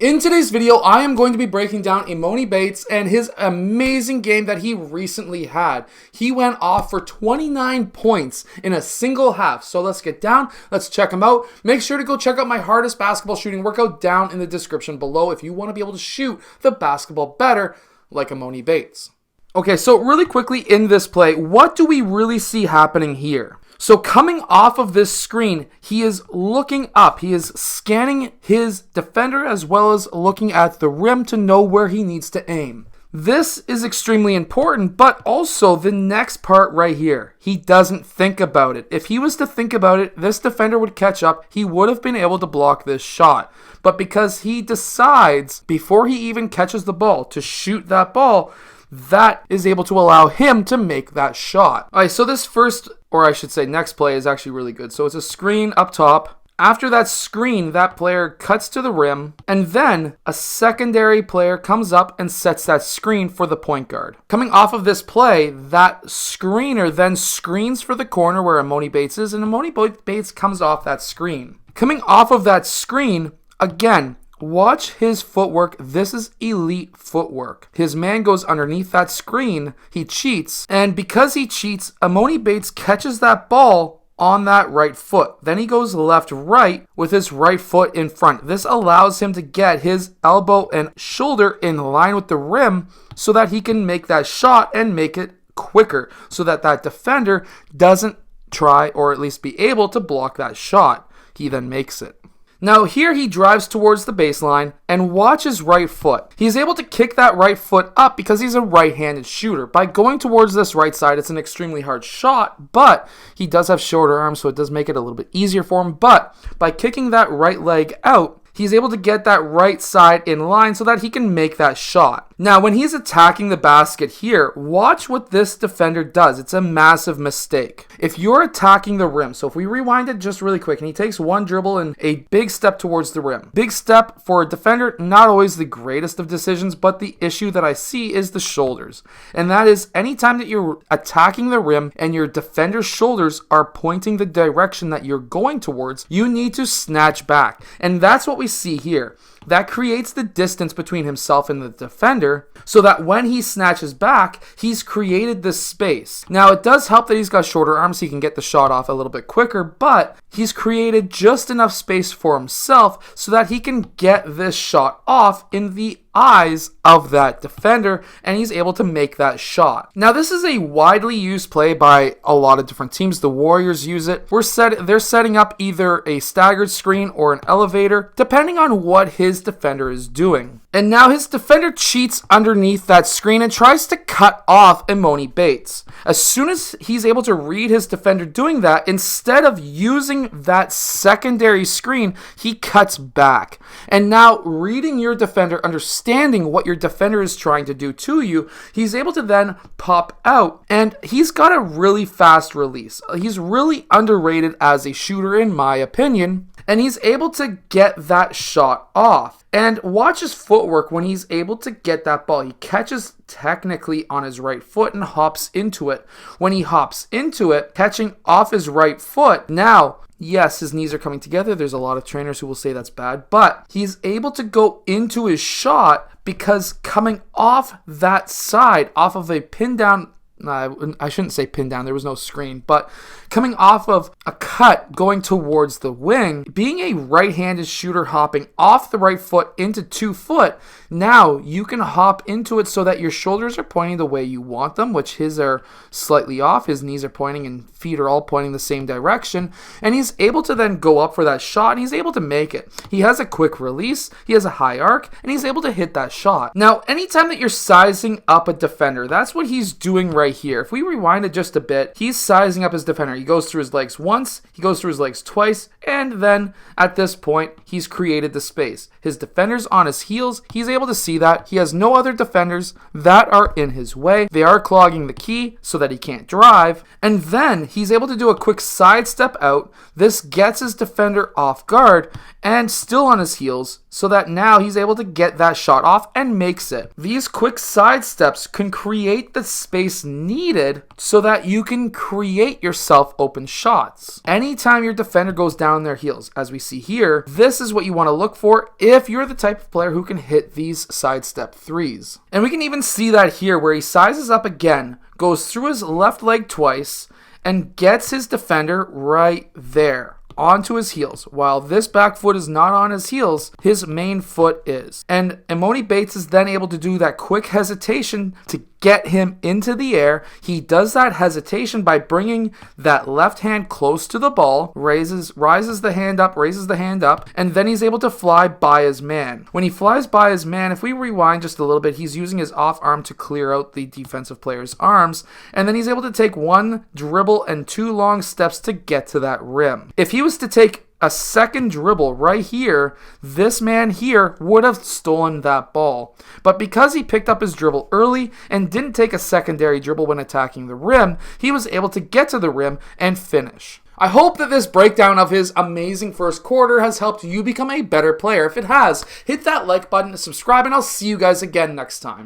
In today's video, I am going to be breaking down Emoni Bates and his amazing game that he recently had. He went off for 29 points in a single half. So let's get down, let's check him out. Make sure to go check out my hardest basketball shooting workout down in the description below if you want to be able to shoot the basketball better like Emoni Bates. Okay, so really quickly in this play, what do we really see happening here? So coming off of this screen, he is looking up. He is scanning his defender as well as looking at the rim to know where he needs to aim. This is extremely important, but also the next part right here. He doesn't think about it. If he was to think about it, this defender would catch up. He would have been able to block this shot. But because he decides, before he even catches the ball, to shoot that ball, that is able to allow him to make that shot. All right, so this first, or I should say next play is actually really good. So it's a screen up top. After that screen, that player cuts to the rim, and then a secondary player comes up and sets that screen for the point guard. Coming off of this play, that screener then screens for the corner where Emoni Bates is, and Emoni Bates comes off that screen. Coming off of that screen, again, watch his footwork. This is elite footwork. His man goes underneath that screen. He cheats. And because he cheats, Emoni Bates catches that ball on that right foot. Then he goes left-right with his right foot in front. This allows him to get his elbow and shoulder in line with the rim so that he can make that shot and make it quicker so that that defender doesn't try or at least be able to block that shot. He then makes it. Now here he drives towards the baseline and watch his right foot. He's able to kick that right foot up because he's a right-handed shooter. By going towards this right side, it's an extremely hard shot, but he does have shorter arms, so it does make it a little bit easier for him. But by kicking that right leg out, he's able to get that right side in line so that he can make that shot. Now, when he's attacking the basket here, watch what this defender does. It's a massive mistake. If you're attacking the rim, so if we rewind it just really quick, and he takes one dribble and a big step towards the rim. Big step for a defender, not always the greatest of decisions, but the issue that I see is the shoulders. And that is anytime that you're attacking the rim and your defender's shoulders are pointing the direction that you're going towards, you need to snatch back. And that's what we see here. That creates the distance between himself and the defender so that when he snatches back, he's created this space. Now, it does help that he's got shorter arms so he can get the shot off a little bit quicker, but he's created just enough space for himself so that he can get this shot off in the eyes of that defender, and he's able to make that shot. Now, this is a widely used play by a lot of different teams. The Warriors use it. They're setting up either a staggered screen or an elevator, depending on what his defender is doing. And now his defender cheats underneath that screen and tries to cut off Emoni Bates. As soon as he's able to read his defender doing that, instead of using that secondary screen, he cuts back. And now reading your defender, understanding what your defender is trying to do to you, he's able to then pop out, and he's got a really fast release. He's really underrated as a shooter in my opinion, and he's able to get that shot off. And watch his footwork when he's able to get that ball. He catches technically on his right foot and hops into it. When he hops into it, catching off his right foot, now, yes, his knees are coming together. There's a lot of trainers who will say that's bad, but he's able to go into his shot because coming off that side, off of a pin down, I shouldn't say pin down, there was no screen, but coming off of a cut going towards the wing, being a right-handed shooter hopping off the right foot into 2 foot, now you can hop into it so that your shoulders are pointing the way you want them, which his are slightly off, his knees are pointing and feet are all pointing the same direction, and he's able to then go up for that shot, and he's able to make it. He has a quick release, he has a high arc, and he's able to hit that shot. Now, anytime that you're sizing up a defender, that's what he's doing right here. If we rewind it just a bit, he's sizing up his defender. He goes through his legs once, he goes through his legs twice, and then at this point, he's created the space. His defender's on his heels. He's able to see that. He has no other defenders that are in his way. They are clogging the key so that he can't drive. And then he's able to do a quick sidestep out. This gets his defender off guard, and still on his heels, so that now he's able to get that shot off and makes it. These quick side steps can create the space needed so that you can create yourself open shots. Anytime your defender goes down on their heels, as we see here, this is what you want to look for if you're the type of player who can hit these sidestep threes. And we can even see that here where he sizes up again, goes through his left leg twice, and gets his defender right there onto his heels. While this back foot is not on his heels, his main foot is. And Emoni Bates is then able to do that quick hesitation to get him into the air. He does that hesitation by bringing that left hand close to the ball, rises the hand up, and then he's able to fly by his man. When he flies by his man, if we rewind just a little bit, he's using his off arm to clear out the defensive player's arms, and then he's able to take one dribble and 2 long steps to get to that rim. If he was to take a second dribble right here, this man here would have stolen that ball. But because he picked up his dribble early and didn't take a secondary dribble when attacking the rim, he was able to get to the rim and finish. I hope that this breakdown of his amazing first quarter has helped you become a better player. If it has, hit that like button, subscribe, and I'll see you guys again next time.